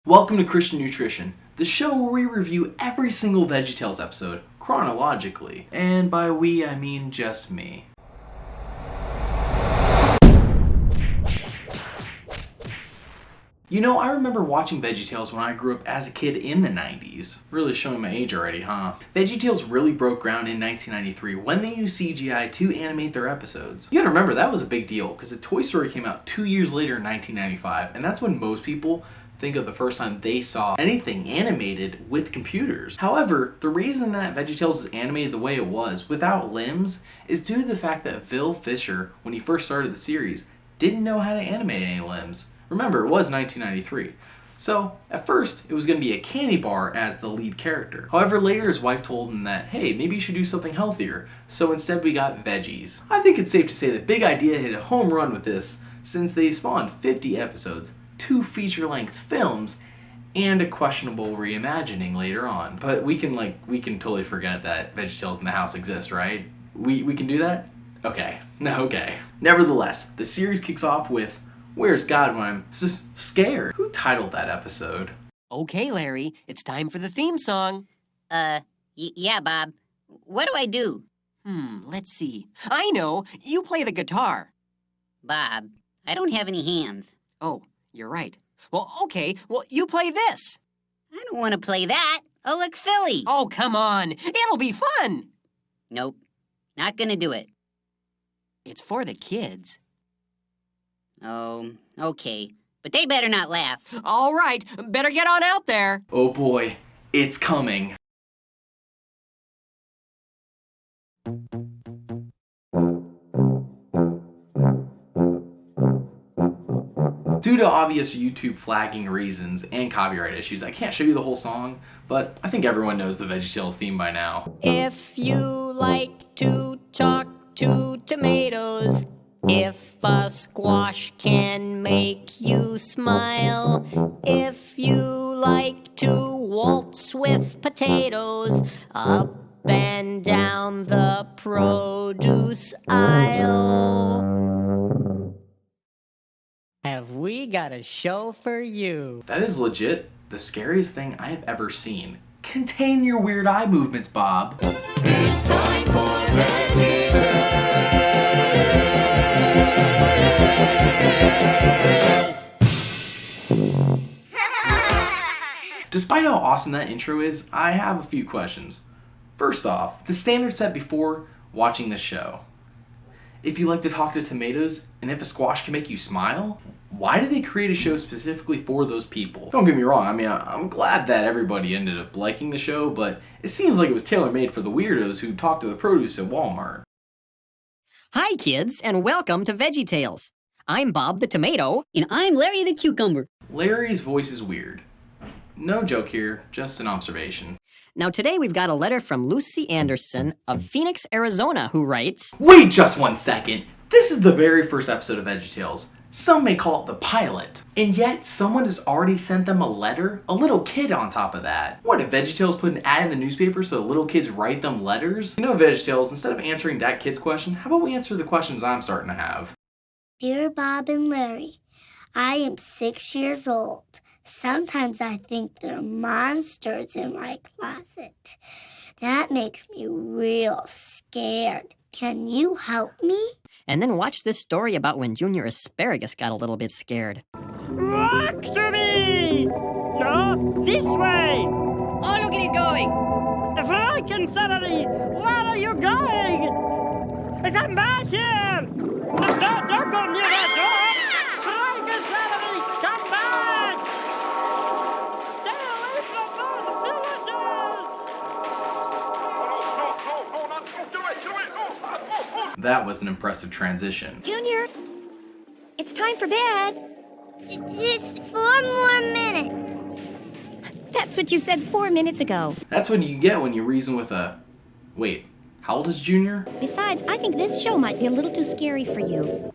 Welcome to Christian Nutrition, the show where we review every single VeggieTales episode chronologically. And by we, I mean just me. You know, I remember watching VeggieTales when I grew up as a kid in the 90s. Really showing my age already, huh? VeggieTales really broke ground in 1993 when they used CGI to animate their episodes. You gotta remember, that was a big deal because the Toy Story came out 2 years later in 1995, and that's when most people think of the first time they saw anything animated with computers. However, the reason that VeggieTales was animated the way it was, without limbs, is due to the fact that Phil Fisher, when he first started the series, didn't know how to animate any limbs. Remember, it was 1993. So, at first, it was going to be a candy bar as the lead character. However, later his wife told him that, hey, maybe you should do something healthier. So instead we got veggies. I think it's safe to say that Big Idea hit a home run with this, since they spawned 50 episodes, 2 feature-length films, and a questionable reimagining later on. But we can totally forget that VeggieTales in the House exists, right? We can do that? Okay. No, okay. Nevertheless, the series kicks off with Where's God When I'm Scared? Who titled that episode? Okay, Larry, it's time for the theme song. Yeah, Bob. What do I do? Let's see. I know, you play the guitar. Bob, I don't have any hands. Oh, you're right. Well, okay, you play this. I don't want to play that. I'll look silly. Oh, come on. It'll be fun. Nope, not gonna do it. It's for the kids. Oh, okay. But they better not laugh. All right, better get on out there. Oh boy, it's coming. Due to obvious YouTube flagging reasons and copyright issues, I can't show you the whole song, but I think everyone knows the VeggieTales theme by now. If you like to talk to tomatoes, if a squash can make you smile, if you like to waltz with potatoes, up and down the produce aisle, have we got a show for you. That is legit the scariest thing I have ever seen. Contain your weird eye movements, Bob. It's time for VeggieTales. Despite how awesome that intro is, I have a few questions. First off, the standard set before watching this show. If you like to talk to tomatoes, and if a squash can make you smile, why did they create a show specifically for those people? Don't get me wrong, I mean, I'm glad that everybody ended up liking the show, but it seems like it was tailor-made for the weirdos who talk to the produce at Walmart. Hi, kids, and welcome to VeggieTales. I'm Bob the Tomato. And I'm Larry the Cucumber. Larry's voice is weird. No joke here, just an observation. Now, today we've got a letter from Lucy Anderson of Phoenix, Arizona, who writes, Wait just 1 second! This is the very first episode of VeggieTales. Some may call it the pilot. And yet, someone has already sent them a letter? A little kid on top of that. What, did VeggieTales put an ad in the newspaper so little kids write them letters? You know, VeggieTales, instead of answering that kid's question, how about we answer the questions I'm starting to have? Dear Bob and Larry, I am 6 years old. Sometimes I think there are monsters in my closet. That makes me real scared. Can you help me? and then watch this story about when Junior Asparagus got a little bit scared. Walk to me! No, this way! Oh, look at it going! Frankenstein, where are you going? Come back here! Don't go near that door! Frankenstein, come back! Stay away from those villagers! That was an impressive transition. Junior, it's time for bed. Just 4 more minutes. That's what you said 4 minutes ago. That's what you get when you reason with a... Wait, how old is Junior? Besides, I think this show might be a little too scary for you.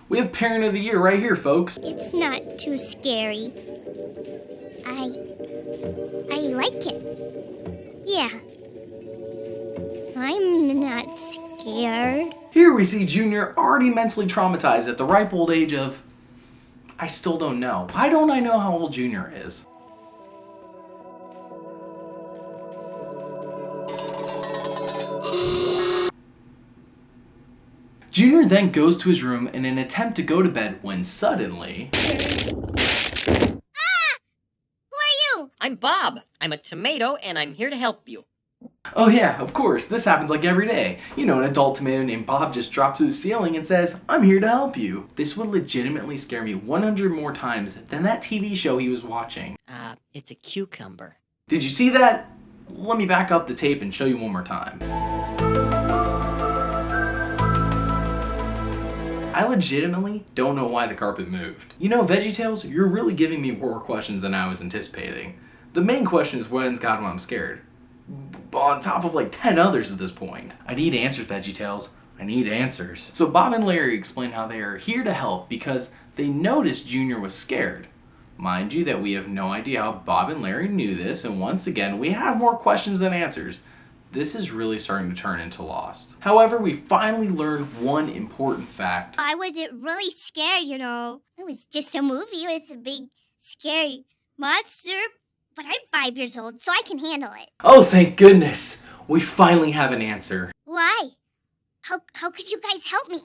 We have Parent of the Year right here, folks. It's not too scary. I like it. Yeah. I'm not scared. Here we see Junior already mentally traumatized at the ripe old age of I still don't know. Why don't I know how old Junior is? Junior then goes to his room in an attempt to go to bed when suddenly... I'm Bob. I'm a tomato, and I'm here to help you. Oh yeah, of course, this happens like every day. You know, an adult tomato named Bob just drops to the ceiling and says, "I'm here to help you." This would legitimately scare me 100 more times than that TV show he was watching. It's a cucumber. Did you see that? Let me back up the tape and show you one more time. I legitimately don't know why the carpet moved. You know, VeggieTales, you're really giving me more questions than I was anticipating. The main question is, when's God when I'm scared? On top of like 10 others at this point. I need answers, VeggieTales. I need answers. So Bob and Larry explain how they are here to help because they noticed Junior was scared. Mind you that we have no idea how Bob and Larry knew this, and once again, we have more questions than answers. This is really starting to turn into Lost. However, we finally learned one important fact. I wasn't really scared, you know. It was just a movie. It was a big, scary monster. But I'm 5 years old, so I can handle it. Oh, thank goodness! We finally have an answer. Why? How could you guys help me?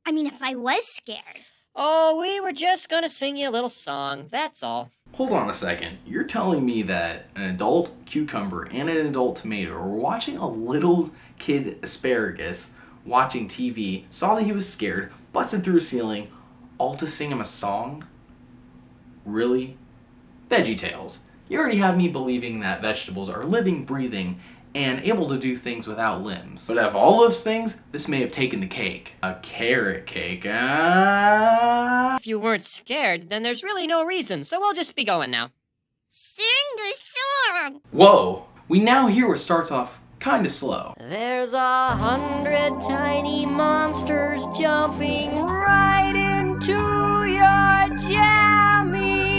I mean, if I was scared. Oh, we were just gonna sing you a little song, that's all. Hold on a second. You're telling me that an adult cucumber and an adult tomato were watching a little kid asparagus watching TV, saw that he was scared, busted through a ceiling, all to sing him a song? Really? VeggieTales. You already have me believing that vegetables are living, breathing, and able to do things without limbs. But of all those things, this may have taken the cake. A carrot cake, If you weren't scared, then there's really no reason, so we'll just be going now. Sing the song! Whoa! We now hear what starts off kinda slow. There's 100 tiny monsters jumping right into your jammies.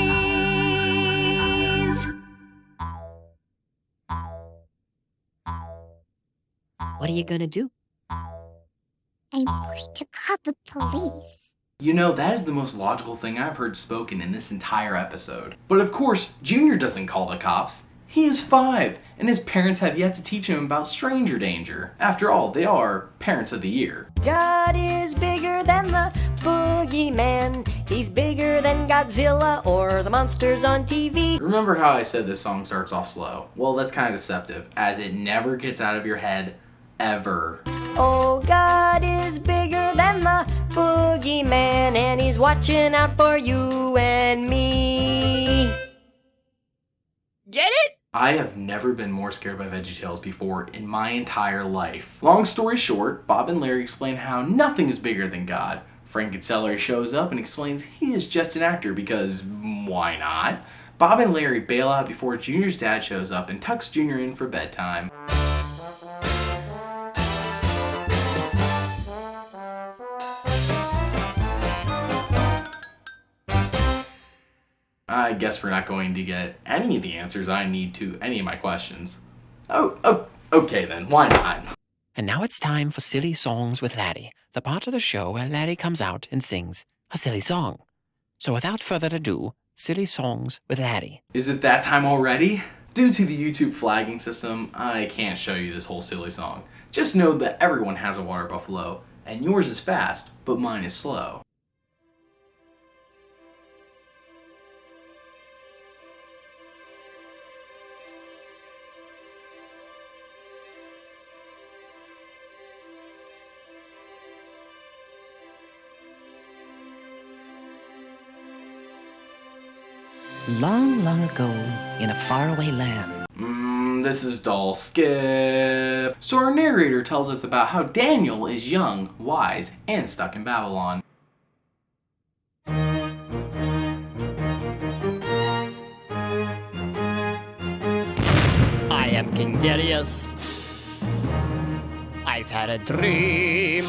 What are you gonna do? I'm going to call the police. You know, that is the most logical thing I've heard spoken in this entire episode. But of course, Junior doesn't call the cops. He is 5, and his parents have yet to teach him about stranger danger. After all, they are parents of the year. God is bigger than the boogeyman. He's bigger than Godzilla or the monsters on TV. Remember how I said this song starts off slow? Well, that's kind of deceptive, as it never gets out of your head, ever. Oh, God is bigger than the boogeyman, and he's watching out for you and me. Get it? I have never been more scared by VeggieTales before in my entire life. Long story short, Bob and Larry explain how nothing is bigger than God. Frank and Celery shows up and explains he is just an actor because why not? Bob and Larry bail out before Junior's dad shows up and tucks Junior in for bedtime. I guess we're not going to get any of the answers I need to any of my questions. Oh, okay then, why not? And now it's time for Silly Songs with Laddie, the part of the show where Laddie comes out and sings a silly song. So without further ado, Silly Songs with Laddie. Is it that time already? Due to the YouTube flagging system, I can't show you this whole silly song. Just know that everyone has a water buffalo, and yours is fast, but mine is slow. Long, long ago, in a faraway land. This is dull. Skip. So our narrator tells us about how Daniel is young, wise, and stuck in Babylon. I am King Darius. I've had a dream.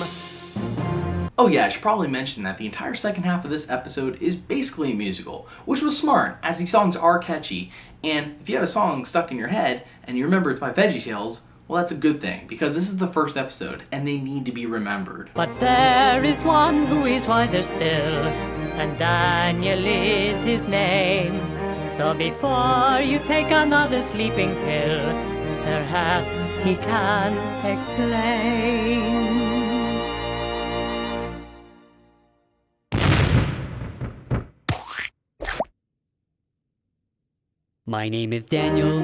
Oh yeah, I should probably mention that the entire second half of this episode is basically a musical, which was smart, as these songs are catchy, and if you have a song stuck in your head, and you remember it's by VeggieTales, well that's a good thing, because this is the first episode, and they need to be remembered. But there is one who is wiser still. and Daniel is his name. So before you take another sleeping pill, perhaps he can explain. My name is Daniel.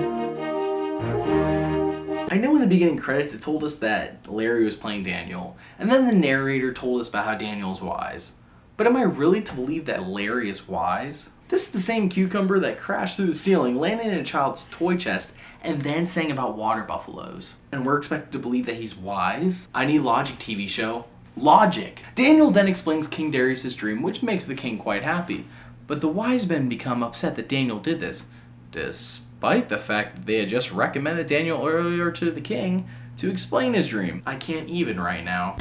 I know in the beginning credits it told us that Larry was playing Daniel, and then the narrator told us about how Daniel's wise. But am I really to believe that Larry is wise? This is the same cucumber that crashed through the ceiling, landed in a child's toy chest, and then sang about water buffaloes. And we're expected to believe that he's wise? I need logic, TV show. Logic! Daniel then explains King Darius' dream, which makes the king quite happy. But the wise men become upset that Daniel did this, despite the fact that they had just recommended Daniel earlier to the king to explain his dream. I can't even right now.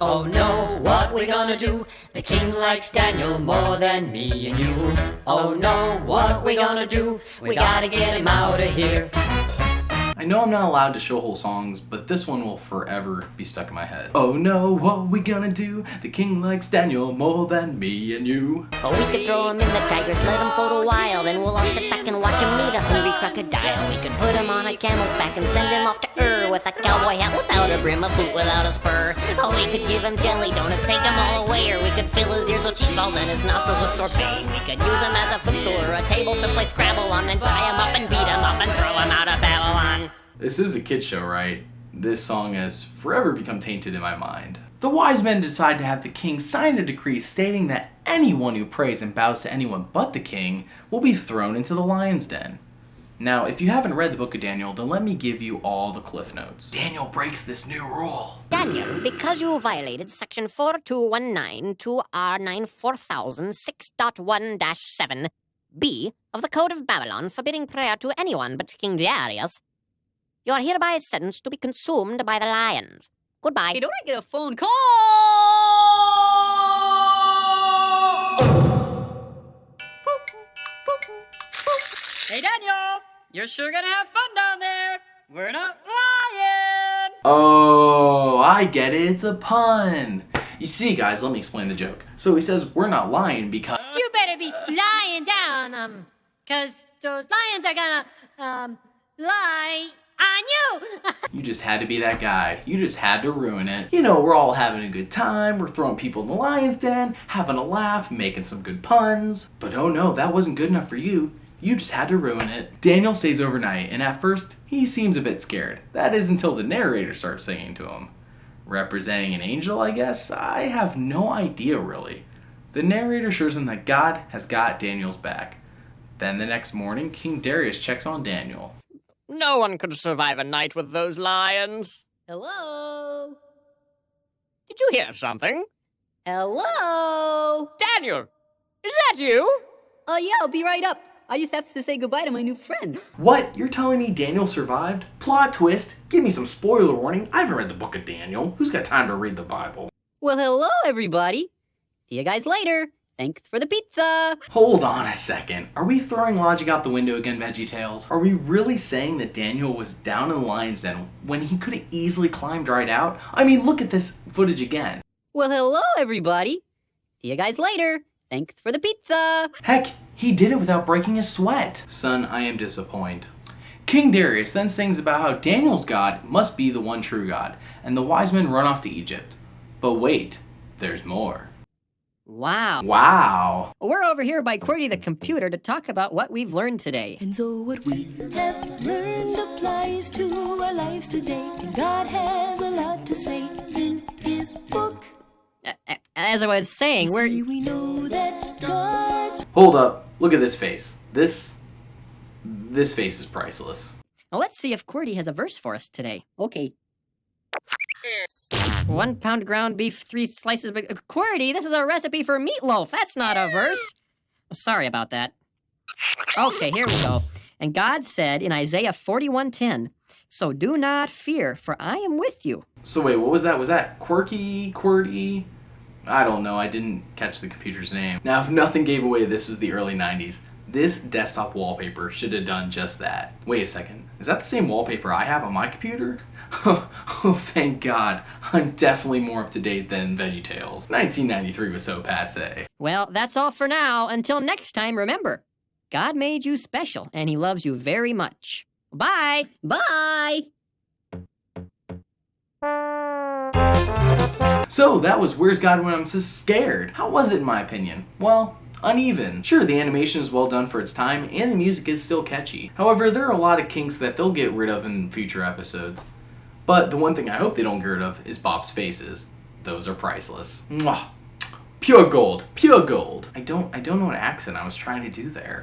Oh no, what we gonna do? The king likes Daniel more than me and you. Oh no, what we gonna do? We gotta get him out of here. I know I'm not allowed to show whole songs, but this one will forever be stuck in my head. Oh no, what we gonna do? The king likes Daniel more than me and you. Oh, we could throw him in the tigers, let him float a while, then we'll all sit back and watch him meet a hungry crocodile. We could put him on a camel's back and send him off to with a cowboy hat without a brim, a boot without a spur. Oh, we could give him jelly donuts, take them all away, or we could fill his ears with cheese balls and his nostrils with sorbet. We could use him as a footstool or a table to play Scrabble on, then tie him up and beat him up and throw him out of Babylon. This is a kid show, right? This song has forever become tainted in my mind. The wise men decide to have the king sign a decree stating that anyone who prays and bows to anyone but the king will be thrown into the lion's den. Now, if you haven't read the book of Daniel, then let me give you all the cliff notes. Daniel breaks this new rule. Daniel, because you violated section 4219 2R9 4006.1-7B of the Code of Babylon forbidding prayer to anyone but King Darius, you are hereby sentenced to be consumed by the lions. Goodbye. Hey, don't I get a phone call? Hey, Daniel! You're sure gonna have fun down there. We're not lying. Oh, I get it. It's a pun. You see, guys, let me explain the joke. So he says we're not lying because... You better be lying down, cause those lions are gonna, lie on you. You just had to be that guy. You just had to ruin it. You know, we're all having a good time. We're throwing people in the lion's den, having a laugh, making some good puns. But oh no, that wasn't good enough for you. You just had to ruin it. Daniel stays overnight, and at first, he seems a bit scared. That is until the narrator starts singing to him. Representing an angel, I guess? I have no idea, really. The narrator assures him that God has got Daniel's back. Then the next morning, King Darius checks on Daniel. No one could survive a night with those lions. Hello? Did you hear something? Hello? Daniel, is that you? Yeah, I'll be right up. I just have to say goodbye to my new friends. What? You're telling me Daniel survived? Plot twist? Give me some spoiler warning. I haven't read the book of Daniel. Who's got time to read the Bible? Well, hello, everybody. See you guys later. Thanks for the pizza. Hold on a second. Are we throwing logic out the window again, Veggie Tales? Are we really saying that Daniel was down in the lion's den when he could have easily climbed right out? I mean, look at this footage again. Well, hello, everybody. See you guys later. Thanks for the pizza. Heck, he did it without breaking a sweat. Son, I am disappointed. King Darius then sings about how Daniel's God must be the one true God, and the wise men run off to Egypt. But wait, there's more. Wow. Wow. We're over here by QWERTY the computer to talk about what we've learned today. And so what we have learned applies to our lives today. And God has a lot to say in his book. As I was saying, we know that God's... Hold up. Look at this face. This face is priceless. Well, let's see if QWERTY has a verse for us today. Okay. 1 pound ground beef, 3 slices of... QWERTY, this is a recipe for meatloaf. That's not a verse. Sorry about that. Okay, here we go. And God said in Isaiah 41:10, so do not fear, for I am with you. So wait, what was that? Was that QWERTY? I don't know, I didn't catch the computer's name. Now, if nothing gave away this was the early 90s, this desktop wallpaper should have done just that. Wait a second, is that the same wallpaper I have on my computer? Oh, thank God. I'm definitely more up to date than Veggie Tales. 1993 was so passé. Well, that's all for now. Until next time, remember, God made you special, and He loves you very much. Bye! Bye! So that was Where's God When I'm So Scared? How was it in my opinion? Well, uneven. Sure, the animation is well done for its time, and the music is still catchy. However, there are a lot of kinks that they'll get rid of in future episodes. But the one thing I hope they don't get rid of is Bob's faces. Those are priceless. Mwah! Pure gold. Pure gold. I don't know what accent I was trying to do there.